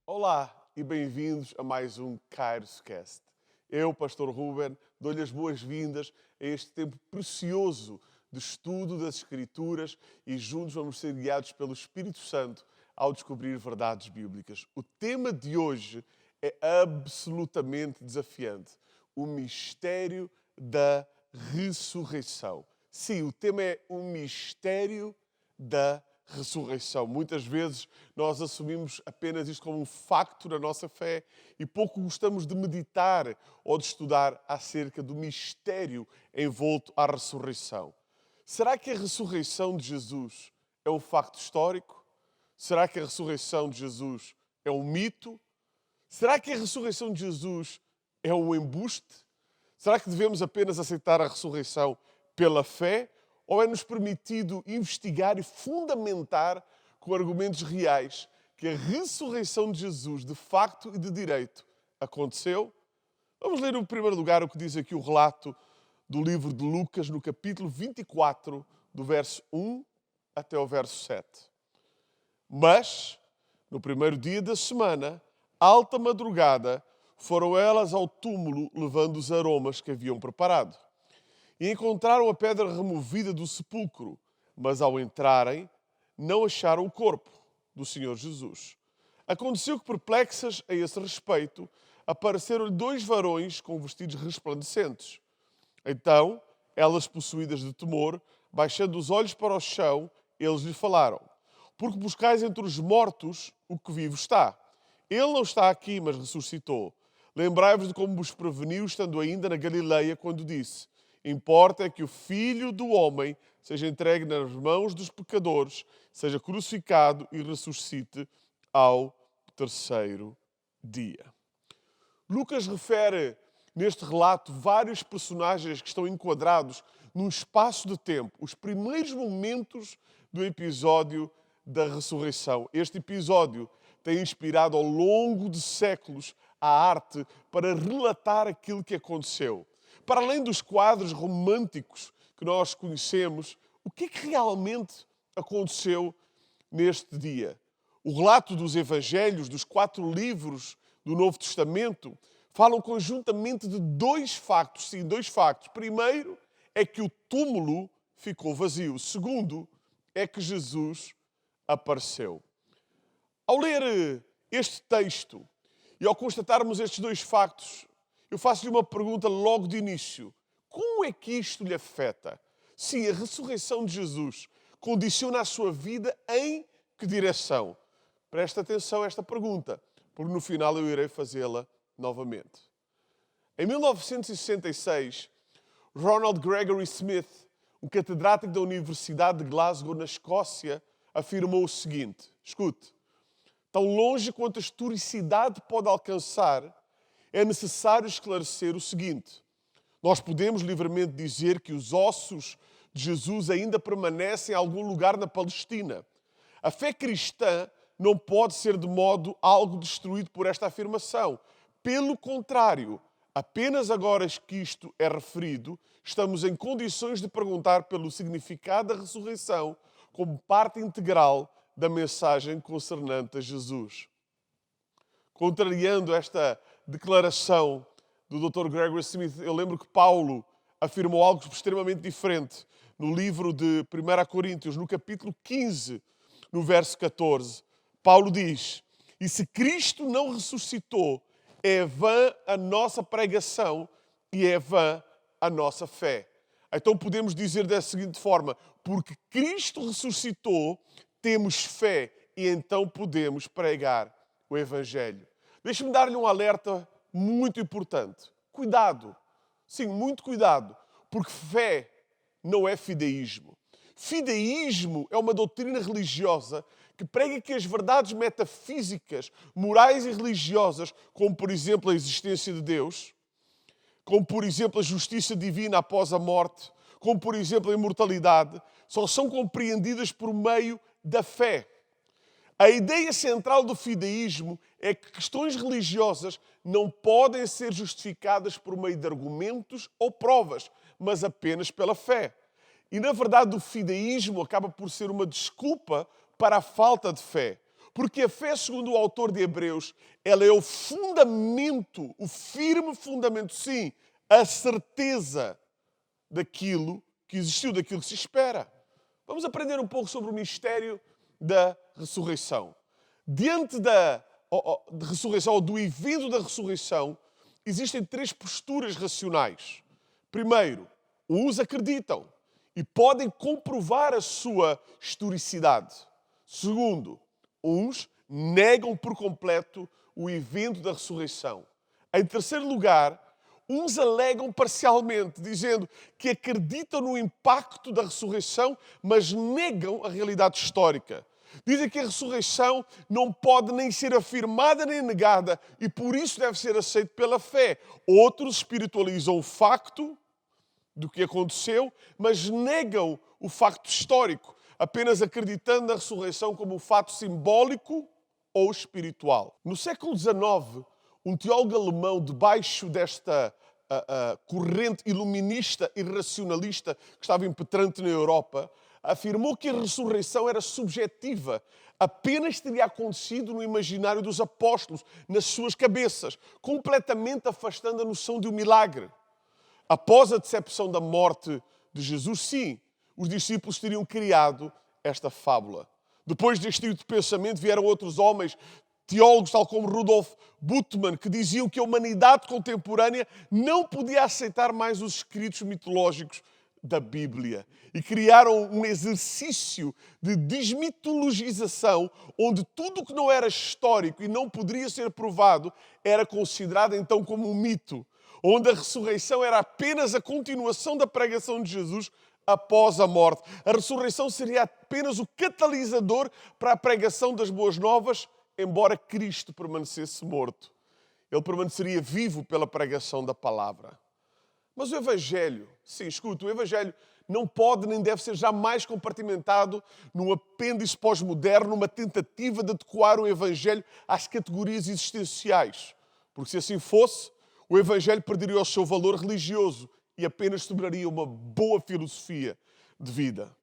Olá e bem-vindos a mais um Kairos-Cast. Eu, Pastor Ruben, dou-lhe as boas-vindas a este tempo precioso de estudo das Escrituras e juntos vamos ser guiados pelo Espírito Santo ao descobrir verdades bíblicas. O tema de hoje é absolutamente desafiante: o mistério da ressurreição. Sim, o tema é o mistério da ressurreição. Muitas vezes nós assumimos apenas isto como um facto na nossa fé e pouco gostamos de meditar ou de estudar acerca do mistério envolto à ressurreição. Será que a ressurreição de Jesus é um facto histórico? Será que a ressurreição de Jesus é um mito? Será que a ressurreição de Jesus é um embuste? Será que devemos apenas aceitar a ressurreição pela fé? Ou é-nos permitido investigar e fundamentar com argumentos reais que a ressurreição de Jesus, de facto e de direito, aconteceu? Vamos ler, em primeiro lugar, o que diz aqui o relato do livro de Lucas, no capítulo 24, do verso 1 até o verso 7. Mas, no primeiro dia da semana, alta madrugada, foram elas ao túmulo levando os aromas que haviam preparado. E encontraram a pedra removida do sepulcro, mas ao entrarem, não acharam o corpo do Senhor Jesus. Aconteceu que, perplexas a esse respeito, apareceram-lhe 2 varões com vestidos resplandecentes. Então, elas, possuídas de temor, baixando os olhos para o chão, eles lhe falaram: porque buscais entre os mortos o que vivo está? Ele não está aqui, mas ressuscitou. Lembrai-vos de como vos preveniu, estando ainda na Galileia, quando disse: importa é que o Filho do Homem seja entregue nas mãos dos pecadores, seja crucificado e ressuscite ao terceiro dia. Lucas refere neste relato vários personagens que estão enquadrados num espaço de tempo, os primeiros momentos do episódio da ressurreição. Este episódio tem inspirado ao longo de séculos a arte para relatar aquilo que aconteceu. Para além dos quadros românticos que nós conhecemos, o que é que realmente aconteceu neste dia? O relato dos Evangelhos, dos 4 livros do Novo Testamento, falam conjuntamente de 2 factos. Sim, 2 factos. Primeiro é que o túmulo ficou vazio. Segundo é que Jesus apareceu. Ao ler este texto e ao constatarmos estes 2 factos, eu faço-lhe uma pergunta logo de início. Como é que isto lhe afeta? Sim, a ressurreição de Jesus condiciona a sua vida em que direção? Presta atenção a esta pergunta, porque no final eu irei fazê-la novamente. Em 1966, Ronald Gregory Smith, um catedrático da Universidade de Glasgow, na Escócia, afirmou o seguinte: escute, tão longe quanto a historicidade pode alcançar, é necessário esclarecer o seguinte: nós podemos livremente dizer que os ossos de Jesus ainda permanecem em algum lugar na Palestina. A fé cristã não pode ser de modo algo destruído por esta afirmação. Pelo contrário, apenas agora que isto é referido, estamos em condições de perguntar pelo significado da ressurreição como parte integral da mensagem concernente a Jesus. Contrariando esta declaração do Dr. Gregory Smith, eu lembro que Paulo afirmou algo extremamente diferente no livro de 1 Coríntios, no capítulo 15, no verso 14. Paulo diz: e se Cristo não ressuscitou, é vã a nossa pregação e é vã a nossa fé. Então podemos dizer da seguinte forma: porque Cristo ressuscitou, temos fé e então podemos pregar o Evangelho. Deixe-me dar-lhe um alerta muito importante. Cuidado, sim, muito cuidado, porque fé não é fideísmo. Fideísmo é uma doutrina religiosa que prega que as verdades metafísicas, morais e religiosas, como por exemplo a existência de Deus, como por exemplo a justiça divina após a morte, como por exemplo a imortalidade, só são compreendidas por meio da fé. A ideia central do fideísmo é que questões religiosas não podem ser justificadas por meio de argumentos ou provas, mas apenas pela fé. E, na verdade, o fideísmo acaba por ser uma desculpa para a falta de fé. Porque a fé, segundo o autor de Hebreus, ela é o fundamento, o firme fundamento, sim, a certeza daquilo que existiu, daquilo que se espera. Vamos aprender um pouco sobre o mistério da ressurreição. Diante da ressurreição, ou do evento da ressurreição, existem três posturas racionais. Primeiro, uns acreditam e podem comprovar a sua historicidade. Segundo, uns negam por completo o evento da ressurreição. Em terceiro lugar, uns alegam parcialmente, dizendo que acreditam no impacto da ressurreição, mas negam a realidade histórica. Dizem que a ressurreição não pode nem ser afirmada nem negada e por isso deve ser aceita pela fé. Outros espiritualizam o facto do que aconteceu, mas negam o facto histórico, apenas acreditando na ressurreição como um fato simbólico ou espiritual. No século XIX, um teólogo alemão, debaixo desta corrente iluminista e racionalista que estava impetrante na Europa, afirmou que a ressurreição era subjetiva, apenas teria acontecido no imaginário dos apóstolos, nas suas cabeças, completamente afastando a noção de um milagre. Após a decepção da morte de Jesus, sim, os discípulos teriam criado esta fábula. Depois deste tipo de pensamento vieram outros homens, teólogos tal como Rudolf Bultmann, que diziam que a humanidade contemporânea não podia aceitar mais os escritos mitológicos da Bíblia. E criaram um exercício de desmitologização, onde tudo o que não era histórico e não poderia ser provado era considerado então como um mito, onde a ressurreição era apenas a continuação da pregação de Jesus após a morte. A ressurreição seria apenas o catalisador para a pregação das boas novas, embora Cristo permanecesse morto. Ele permaneceria vivo pela pregação da palavra. Mas o Evangelho, sim, escuta, o Evangelho não pode nem deve ser jamais compartimentado num apêndice pós-moderno, numa tentativa de adequar o Evangelho às categorias existenciais. Porque se assim fosse, o Evangelho perderia o seu valor religioso e apenas sobraria uma boa filosofia de vida.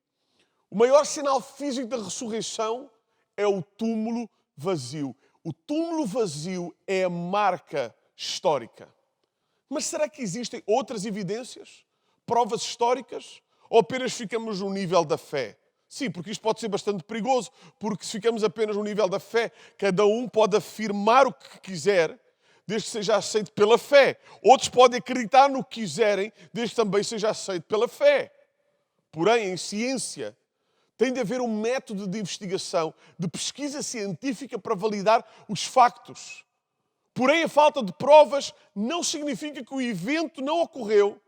O maior sinal físico da ressurreição é o túmulo vazio. O túmulo vazio é a marca histórica. Mas será que existem outras evidências? Provas históricas? Ou apenas ficamos no nível da fé? Sim, porque isto pode ser bastante perigoso, porque se ficamos apenas no nível da fé, cada um pode afirmar o que quiser, desde que seja aceito pela fé. Outros podem acreditar no que quiserem, desde que também seja aceito pela fé. Porém, em ciência, tem de haver um método de investigação, de pesquisa científica para validar os factos. Porém, a falta de provas não significa que o evento não ocorreu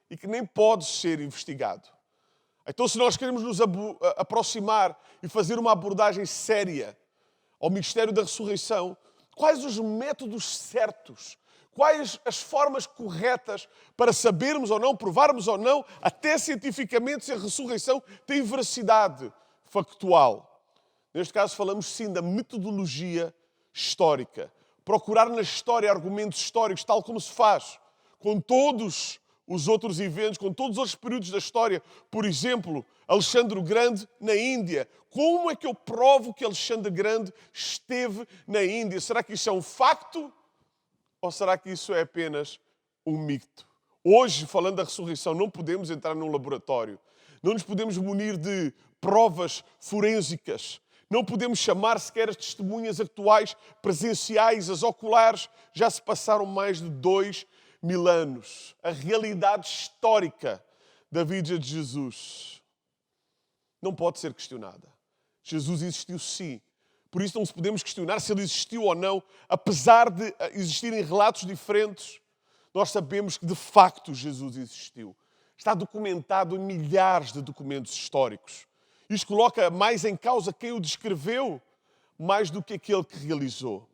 e que nem pode ser investigado. Então, se nós queremos nos aproximar e fazer uma abordagem séria ao mistério da ressurreição, quais os métodos certos, quais as formas corretas para sabermos ou não, provarmos ou não, até cientificamente, se a ressurreição tem veracidade factual. Neste caso falamos sim da metodologia histórica. Procurar na história argumentos históricos, tal como se faz com todos os outros eventos, com todos os outros períodos da história. Por exemplo, Alexandre o Grande na Índia. Como é que eu provo que Alexandre Grande esteve na Índia? Será que isso é um facto? Ou será que isso é apenas um mito? Hoje, falando da ressurreição, não podemos entrar num laboratório. Não nos podemos munir de provas forênsicas. Não podemos chamar sequer as testemunhas atuais, presenciais, as oculares. Já se passaram mais de 2000 anos. A realidade histórica da vida de Jesus não pode ser questionada. Jesus existiu sim. Por isso não se podemos questionar se ele existiu ou não. Apesar de existirem relatos diferentes, nós sabemos que de facto Jesus existiu. Está documentado em milhares de documentos históricos. Isto coloca mais em causa quem o descreveu, mais do que aquele que realizou.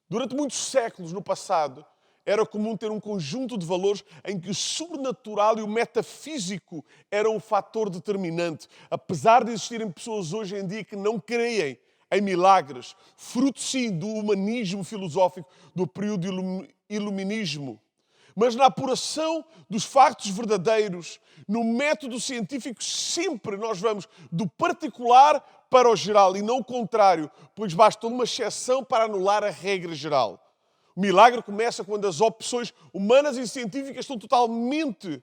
Durante muitos séculos no passado, era comum ter um conjunto de valores em que o sobrenatural e o metafísico eram um fator determinante. Apesar de existirem pessoas hoje em dia que não creem em milagres, fruto sim do humanismo filosófico, do período iluminismo. mas na apuração dos factos verdadeiros, no método científico, sempre nós vamos do particular para o geral e não o contrário, pois basta uma exceção para anular a regra geral. O milagre começa quando as opções humanas e científicas estão totalmente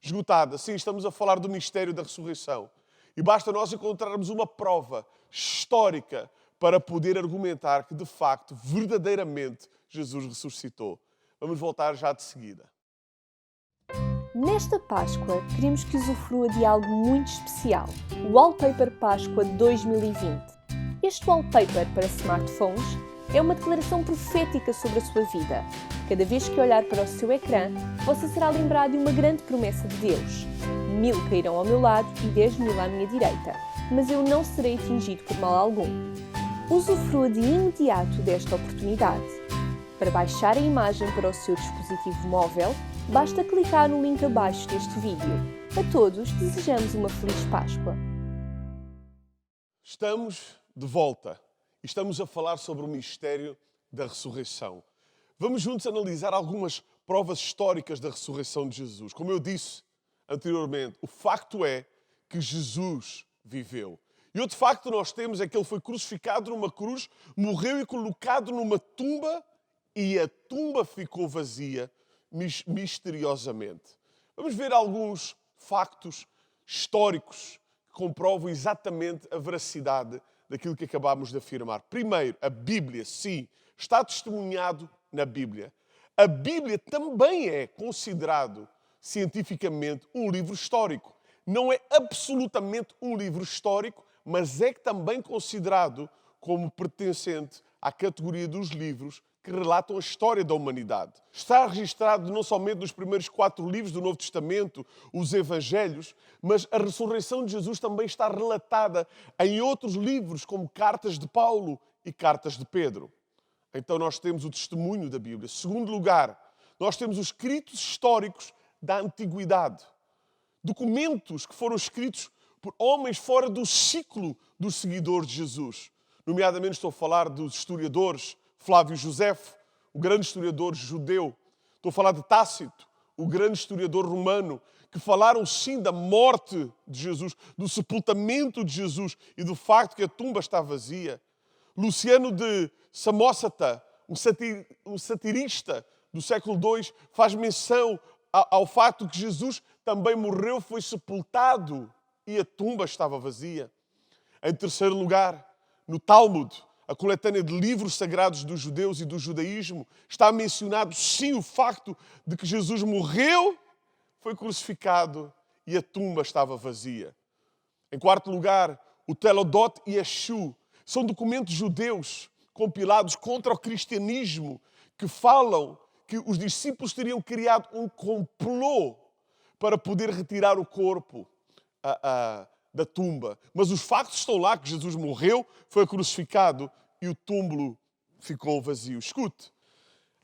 esgotadas. Sim, estamos a falar do mistério da ressurreição. E basta nós encontrarmos uma prova histórica para poder argumentar que, de facto, verdadeiramente, Jesus ressuscitou. Vamos voltar já de seguida. Nesta Páscoa, queremos que usufrua de algo muito especial, o Wallpaper Páscoa 2020. Este wallpaper para smartphones é uma declaração profética sobre a sua vida. Cada vez que olhar para o seu ecrã, você será lembrado de uma grande promessa de Deus. 1000 cairão ao meu lado e 10.000 à minha direita, mas eu não serei atingido por mal algum. Usufrua de imediato desta oportunidade. Para baixar a imagem para o seu dispositivo móvel, basta clicar no link abaixo deste vídeo. A todos desejamos uma Feliz Páscoa. Estamos de volta e estamos a falar sobre o mistério da ressurreição. Vamos juntos analisar algumas provas históricas da ressurreição de Jesus. Como eu disse anteriormente, o facto é que Jesus viveu. E outro facto que nós temos é que ele foi crucificado numa cruz, morreu e colocado numa tumba e a tumba ficou vazia misteriosamente. Vamos ver alguns factos históricos que comprovam exatamente a veracidade daquilo que acabámos de afirmar. Primeiro, a Bíblia, sim, está testemunhado na Bíblia. A Bíblia também é considerado cientificamente um livro histórico. Não é absolutamente um livro histórico, mas é também considerado como pertencente à categoria dos livros que relatam a história da humanidade. Está registrado não somente nos primeiros 4 livros do Novo Testamento, os Evangelhos, mas a ressurreição de Jesus também está relatada em outros livros, como cartas de Paulo e cartas de Pedro. Então nós temos o testemunho da Bíblia. Segundo lugar, nós temos os escritos históricos da Antiguidade. Documentos que foram escritos por homens fora do ciclo dos seguidores de Jesus. Nomeadamente estou a falar dos historiadores Flávio Josefo, o grande historiador judeu. Estou a falar de Tácito, o grande historiador romano, que falaram sim da morte de Jesus, do sepultamento de Jesus e do facto que a tumba está vazia. Luciano de Samosata, um satirista do século II, faz menção ao facto que Jesus também morreu, foi sepultado e a tumba estava vazia. Em terceiro lugar, no Talmud, a coletânea de livros sagrados dos judeus e do judaísmo, está mencionado sim o facto de que Jesus morreu, foi crucificado e a tumba estava vazia. Em quarto lugar, o Telodot e a Shu são documentos judeus compilados contra o cristianismo que falam que os discípulos teriam criado um complô para poder retirar o corpo da tumba. Mas os factos estão lá, que Jesus morreu, foi crucificado e o túmulo ficou vazio. Escute,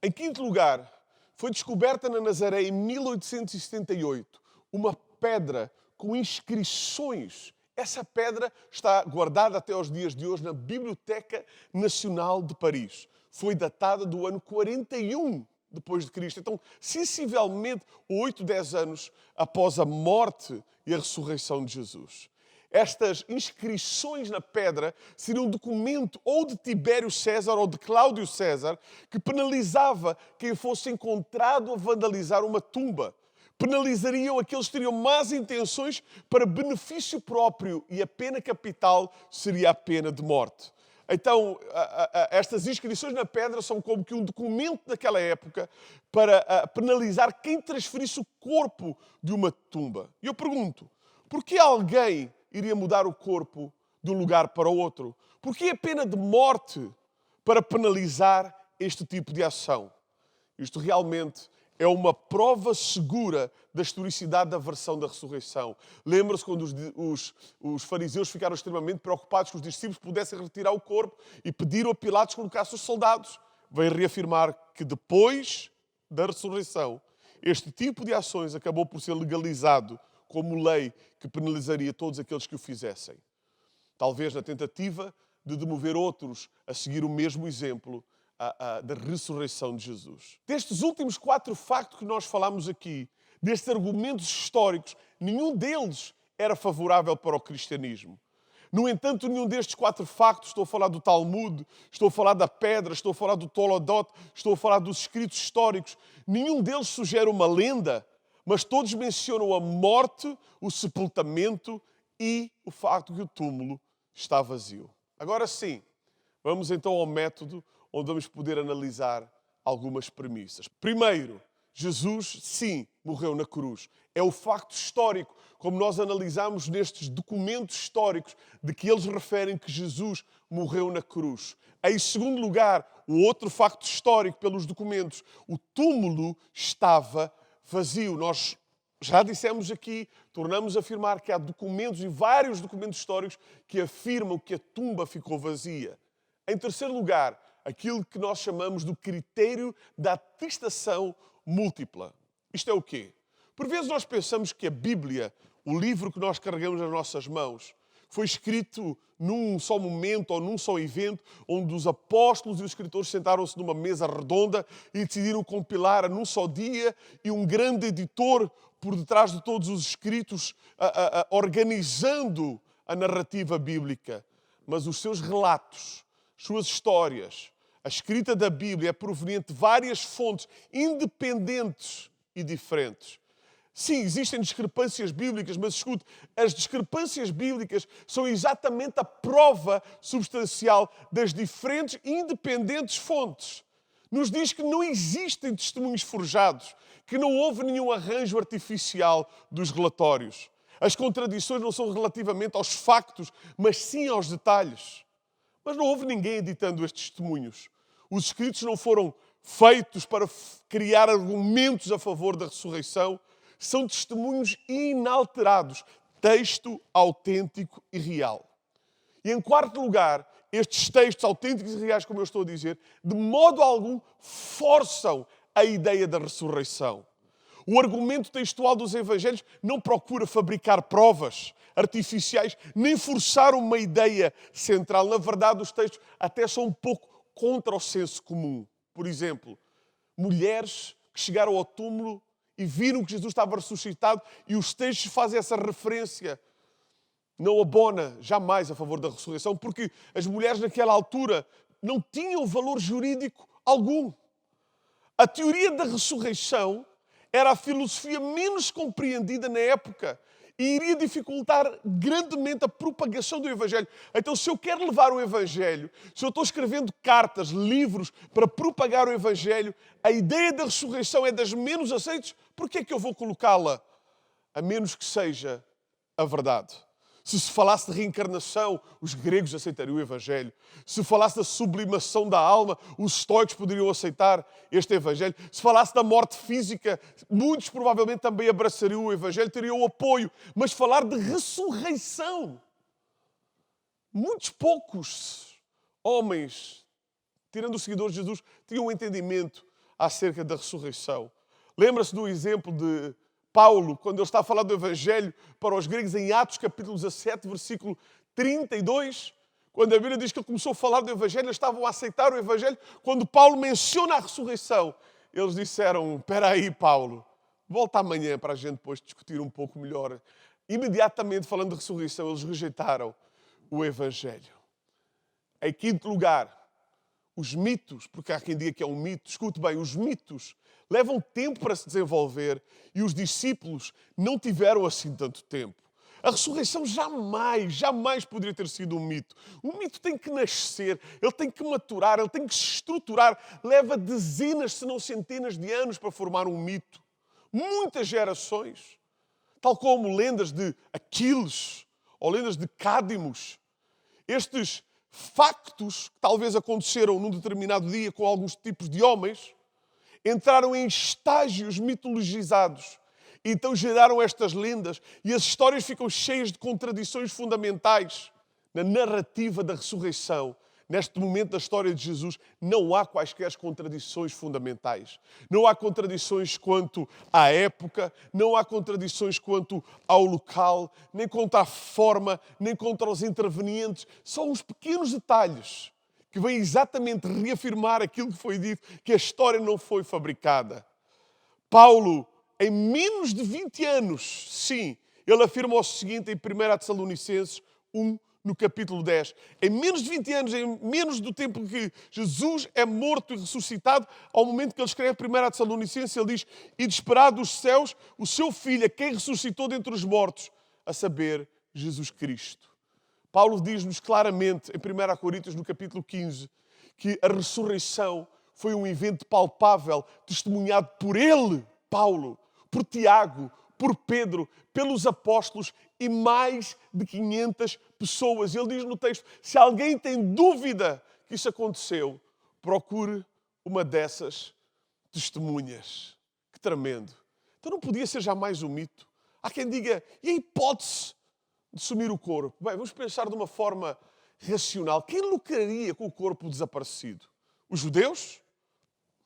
em quinto lugar, foi descoberta na Nazaré em 1878 uma pedra com inscrições. Essa pedra está guardada até aos dias de hoje na Biblioteca Nacional de Paris. Foi datada do ano 41 depois de Cristo. Então, sensivelmente 8, 10 anos após a morte e a ressurreição de Jesus. Estas inscrições na pedra seriam um documento ou de Tibério César ou de Cláudio César que penalizava quem fosse encontrado a vandalizar uma tumba. Penalizariam aqueles que teriam más intenções para benefício próprio e a pena capital seria a pena de morte. Então, estas inscrições na pedra são como que um documento daquela época para penalizar quem transferisse o corpo de uma tumba. E eu pergunto, por que alguém iria mudar o corpo de um lugar para o outro? Por que a pena de morte para penalizar este tipo de ação? Isto realmente é uma prova segura da historicidade da versão da ressurreição. Lembra-se quando os fariseus ficaram extremamente preocupados que os discípulos pudessem retirar o corpo e pediram a Pilatos que colocasse os soldados. Vem reafirmar que depois da ressurreição, este tipo de ações acabou por ser legalizado como lei que penalizaria todos aqueles que o fizessem. Talvez na tentativa de demover outros a seguir o mesmo exemplo, da ressurreição de Jesus. Destes últimos 4 factos que nós falamos aqui, destes argumentos históricos, nenhum deles era favorável para o cristianismo. No entanto, nenhum destes 4 factos, estou a falar do Talmud, estou a falar da pedra, estou a falar do Toledot, estou a falar dos escritos históricos, nenhum deles sugere uma lenda, mas todos mencionam a morte, o sepultamento e o facto que o túmulo está vazio. Agora sim, vamos então ao método onde vamos poder analisar algumas premissas. Primeiro, Jesus, sim, morreu na cruz. É o facto histórico, como nós analisamos nestes documentos históricos, de que eles referem que Jesus morreu na cruz. Em segundo lugar, o outro facto histórico pelos documentos, o túmulo estava vazio. Nós já dissemos aqui, tornamos a afirmar que há documentos e vários documentos históricos que afirmam que a tumba ficou vazia. Em terceiro lugar, aquilo que nós chamamos do critério da atestação múltipla. Isto é o quê? Por vezes nós pensamos que a Bíblia, o livro que nós carregamos nas nossas mãos, foi escrito num só momento ou num só evento, onde os apóstolos e os escritores sentaram-se numa mesa redonda e decidiram compilar num só dia, e um grande editor por detrás de todos os escritos organizando a narrativa bíblica. Mas os seus relatos, suas histórias, a escrita da Bíblia é proveniente de várias fontes independentes e diferentes. Sim, existem discrepâncias bíblicas, mas escute, as discrepâncias bíblicas são exatamente a prova substancial das diferentes e independentes fontes. Nos diz que não existem testemunhos forjados, que não houve nenhum arranjo artificial dos relatórios. As contradições não são relativamente aos factos, mas sim aos detalhes. Mas não houve ninguém editando estes testemunhos. Os escritos não foram feitos para criar argumentos a favor da ressurreição. São testemunhos inalterados, texto autêntico e real. E em quarto lugar, estes textos autênticos e reais, como eu estou a dizer, de modo algum forçam a ideia da ressurreição. O argumento textual dos evangelhos não procura fabricar provas artificiais, nem forçar uma ideia central. Na verdade, os textos até são um pouco contra o senso comum. Por exemplo, mulheres que chegaram ao túmulo e viram que Jesus estava ressuscitado, e os textos fazem essa referência. Não abona jamais a favor da ressurreição, porque as mulheres naquela altura não tinham valor jurídico algum. A teoria da ressurreição era a filosofia menos compreendida na época e iria dificultar grandemente a propagação do Evangelho. Então, se eu quero levar o Evangelho, se eu estou escrevendo cartas, livros para propagar o Evangelho, a ideia da ressurreição é das menos aceitas, por que é que eu vou colocá-la? A menos que seja a verdade. Se falasse de reencarnação, os gregos aceitariam o Evangelho. Se falasse da sublimação da alma, os estoicos poderiam aceitar este Evangelho. Se falasse da morte física, muitos provavelmente também abraçariam o Evangelho, teriam o apoio. Mas falar de ressurreição, muitos poucos homens, tirando os seguidores de Jesus, tinham um entendimento acerca da ressurreição. Lembra-se do exemplo de Paulo, quando ele está a falar do Evangelho para os gregos em Atos, capítulo 17, versículo 32, quando a Bíblia diz que ele começou a falar do Evangelho, eles estavam a aceitar o Evangelho. Quando Paulo menciona a ressurreição, eles disseram: espera aí, Paulo, volta amanhã para a gente depois discutir um pouco melhor. Imediatamente, falando de ressurreição, eles rejeitaram o Evangelho. Em quinto lugar, os mitos, porque há quem diga que é um mito, escute bem, os mitos levam tempo para se desenvolver e os discípulos não tiveram assim tanto tempo. A ressurreição jamais poderia ter sido um mito. Um mito tem que nascer, ele tem que maturar, ele tem que se estruturar. Leva dezenas, se não centenas de anos para formar um mito. Muitas gerações. Tal como lendas de Aquiles ou lendas de Cádimos. Estes factos que talvez aconteceram num determinado dia com alguns tipos de homens entraram em estágios mitologizados. Então geraram estas lendas e as histórias ficam cheias de contradições fundamentais. Na narrativa da ressurreição, neste momento da história de Jesus, não há quaisquer contradições fundamentais. Não há contradições quanto à época, não há contradições quanto ao local, nem quanto à forma, nem quanto aos intervenientes. São uns pequenos detalhes que vem exatamente reafirmar aquilo que foi dito, que a história não foi fabricada. Paulo, em menos de 20 anos, sim, ele afirma o seguinte em 1 Tessalonicenses 1, no capítulo 10. Em menos de 20 anos, em menos do tempo que Jesus é morto e ressuscitado, ao momento que ele escreve 1 Tessalonicenses, ele diz: e de esperar dos céus o seu Filho, a quem ressuscitou dentre os mortos, a saber, Jesus Cristo. Paulo diz-nos claramente, em 1 Coríntios, no capítulo 15, que a ressurreição foi um evento palpável, testemunhado por ele, Paulo, por Tiago, por Pedro, pelos apóstolos e mais de 500 pessoas. Ele diz no texto, se alguém tem dúvida que isso aconteceu, procure uma dessas testemunhas. Que tremendo. Então não podia ser jamais um mito. Há quem diga, e a hipótese de sumir o corpo? Bem, vamos pensar de uma forma racional. Quem lucraria com o corpo desaparecido? Os judeus?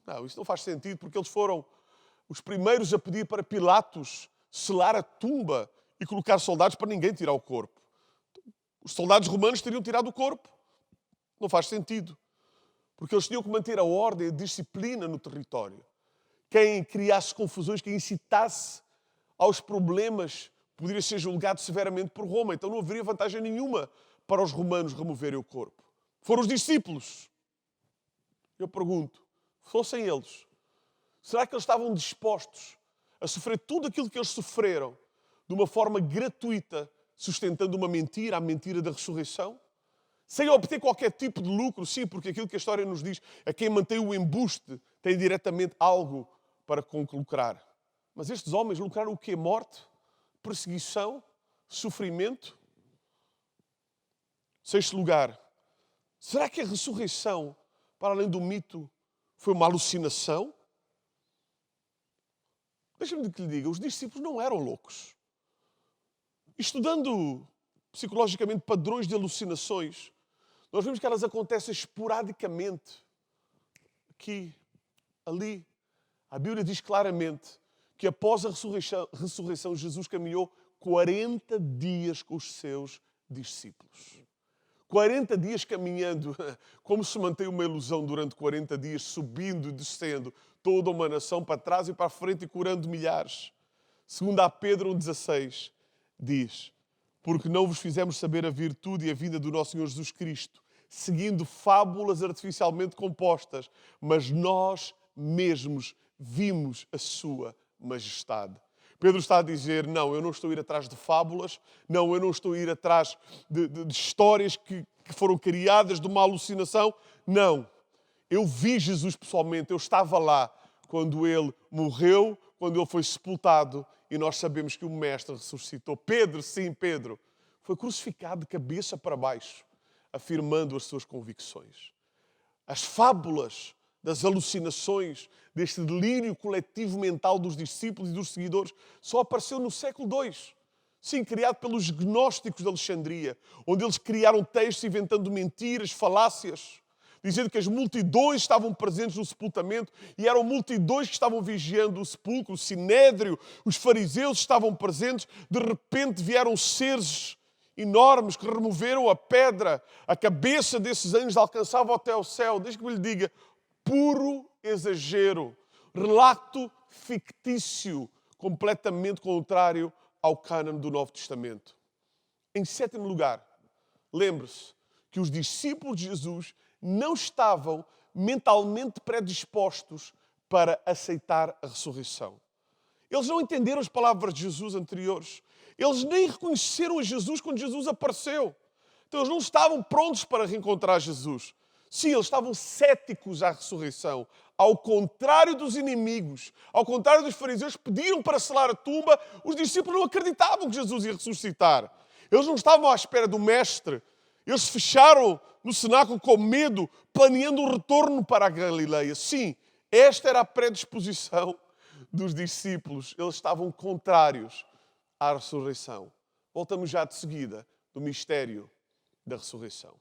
Não, isso não faz sentido, porque eles foram os primeiros a pedir para Pilatos selar a tumba e colocar soldados para ninguém tirar o corpo. Os soldados romanos teriam tirado o corpo. Não faz sentido. Porque eles tinham que manter a ordem, a disciplina no território. Quem criasse confusões, quem incitasse aos problemas, poderia ser julgado severamente por Roma. Então não haveria vantagem nenhuma para os romanos removerem o corpo. Foram os discípulos. Eu pergunto, fossem eles, será que eles estavam dispostos a sofrer tudo aquilo que eles sofreram de uma forma gratuita, sustentando uma mentira, a mentira da ressurreição? Sem obter qualquer tipo de lucro, sim, porque aquilo que a história nos diz é que quem mantém o embuste tem diretamente algo para lucrar. Mas estes homens lucraram o quê? Morte? Perseguição? Sofrimento? Sexto lugar, será que a ressurreição, para além do mito, foi uma alucinação? Deixa-me que lhe diga, os discípulos não eram loucos. Estudando psicologicamente padrões de alucinações, nós vemos que elas acontecem esporadicamente. Aqui, ali. A Bíblia diz claramente que após a ressurreição Jesus caminhou 40 dias com os seus discípulos. 40 dias caminhando. Como se mantém uma ilusão durante 40 dias, subindo e descendo toda uma nação para trás e para a frente e curando milhares. Segundo a Pedro 1,16, diz: porque não vos fizemos saber a virtude e a vinda do nosso Senhor Jesus Cristo, seguindo fábulas artificialmente compostas, mas nós mesmos vimos a sua majestade. Pedro está a dizer, não, eu não estou a ir atrás de fábulas, não, eu não estou a ir atrás de histórias que foram criadas de uma alucinação, não. Eu vi Jesus pessoalmente, eu estava lá quando ele morreu, quando ele foi sepultado, e nós sabemos que o Mestre ressuscitou. Pedro, sim, Pedro, foi crucificado de cabeça para baixo, afirmando as suas convicções. As fábulas das alucinações, deste delírio coletivo mental dos discípulos e dos seguidores, só apareceu no século II. Sim, criado pelos gnósticos de Alexandria, onde eles criaram textos inventando mentiras, falácias, dizendo que as multidões estavam presentes no sepultamento e eram multidões que estavam vigiando o sepulcro, o sinédrio, os fariseus estavam presentes. De repente vieram seres enormes que removeram a pedra, a cabeça desses anjos alcançava até ao céu. Deixe que eu lhe diga, puro exagero, relato fictício, completamente contrário ao cânone do Novo Testamento. Em sétimo lugar, lembre-se que os discípulos de Jesus não estavam mentalmente predispostos para aceitar a ressurreição. Eles não entenderam as palavras de Jesus anteriores. Eles nem reconheceram a Jesus quando Jesus apareceu. Então eles não estavam prontos para reencontrar Jesus. Sim, eles estavam céticos à ressurreição. Ao contrário dos inimigos, ao contrário dos fariseus que pediram para selar a tumba, os discípulos não acreditavam que Jesus ia ressuscitar. Eles não estavam à espera do Mestre. Eles se fecharam no cenáculo com medo, planeando um retorno para a Galileia. Sim, esta era a predisposição dos discípulos. Eles estavam contrários à ressurreição. Voltamos já de seguida do mistério da ressurreição.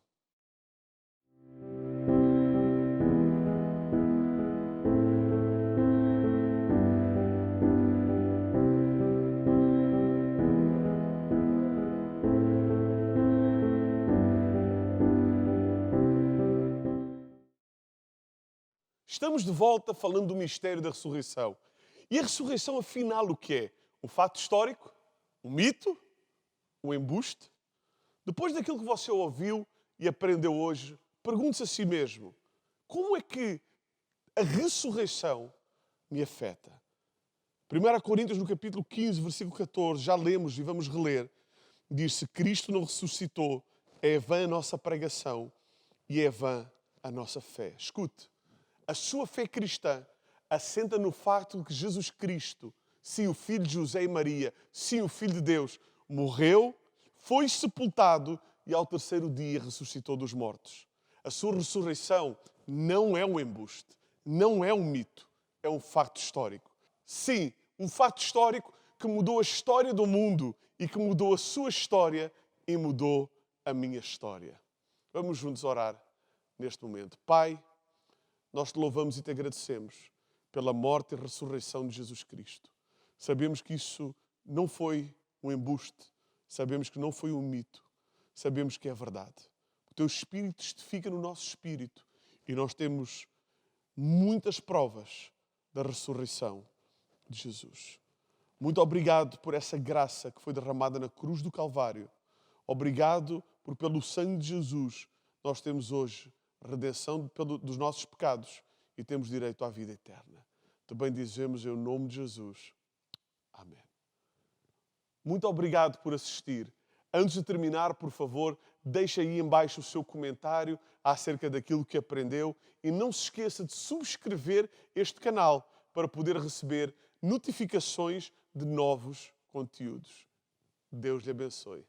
Estamos de volta falando do mistério da ressurreição. E a ressurreição, afinal, o que é? Um fato histórico? Um mito? Um embuste? Depois daquilo que você ouviu e aprendeu hoje, pergunte-se a si mesmo: como é que a ressurreição me afeta? 1 Coríntios, no capítulo 15, versículo 14, já lemos e vamos reler, diz: se Cristo não ressuscitou, é vã a nossa pregação e é vã a nossa fé. Escute, a sua fé cristã assenta no facto de que Jesus Cristo, sim, o Filho de José e Maria, sim, o Filho de Deus, morreu, foi sepultado e ao terceiro dia ressuscitou dos mortos. A sua ressurreição não é um embuste, não é um mito, é um facto histórico. Sim, um facto histórico que mudou a história do mundo e que mudou a sua história e mudou a minha história. Vamos juntos orar neste momento. Pai, nós te louvamos e te agradecemos pela morte e ressurreição de Jesus Cristo. Sabemos que isso não foi um embuste, sabemos que não foi um mito, sabemos que é verdade. O teu Espírito testifica no nosso espírito e nós temos muitas provas da ressurreição de Jesus. Muito obrigado por essa graça que foi derramada na cruz do Calvário. Obrigado por, pelo sangue de Jesus, nós temos hoje redenção dos nossos pecados e temos direito à vida eterna. Também dizemos em nome de Jesus. Amém. Muito obrigado por assistir. Antes de terminar, por favor, deixe aí em baixo o seu comentário acerca daquilo que aprendeu e não se esqueça de subscrever este canal para poder receber notificações de novos conteúdos. Deus lhe abençoe.